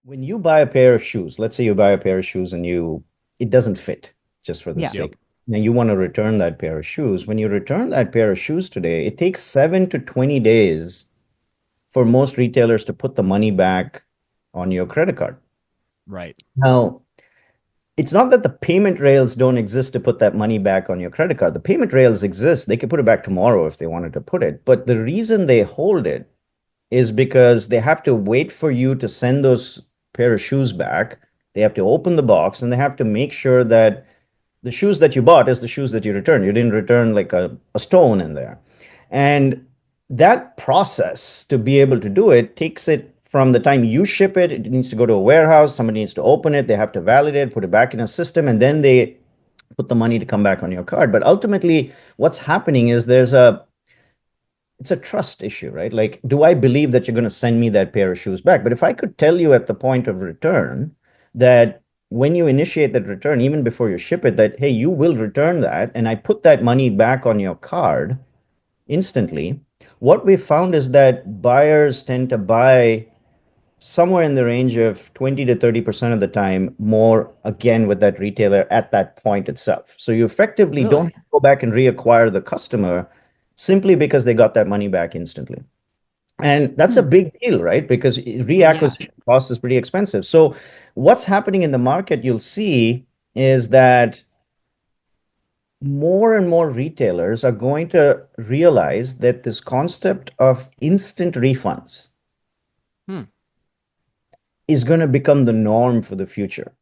When you buy a pair of shoes, let's say you buy a pair of shoes and it doesn't fit, just for the Yeah. Yep. sake. Now you want to return that pair of shoes. When you return that pair of shoes today, it takes 7 to 20 days for most retailers to put the money back on your credit card. Right. Now, it's not that the payment rails don't exist to put that money back on your credit card. The payment rails exist. They could put it back tomorrow if they wanted to put it. But the reason they hold it is because they have to wait for you to send those pair of shoes back. They have to open the box and they have to make sure that the shoes that you bought is the shoes that you returned. You didn't return like a stone in there. And that process to be able to do it takes it from the time you ship it, it needs to go to a warehouse, somebody needs to open it, they have to validate, put it back in a system, and then they put the money to come back on your card. But ultimately, what's happening is it's a trust issue, right? Like, do I believe that you're going to send me that pair of shoes back? But if I could tell you at the point of return that when you initiate that return, even before you ship it, that, hey, you will return that, and I put that money back on your card instantly, what we found is that buyers tend to buy somewhere in the range of 20 to 30% of the time more again with that retailer at that point itself. So you effectively don't have Really? to go back and reacquire the customer simply because they got that money back instantly. And that's a Hmm. big deal, right? Because Yeah. reacquisition cost is pretty expensive. So what's happening in the market, you'll see, is that more and more retailers are going to realize that this concept of instant refunds Hmm. is going to become the norm for the future.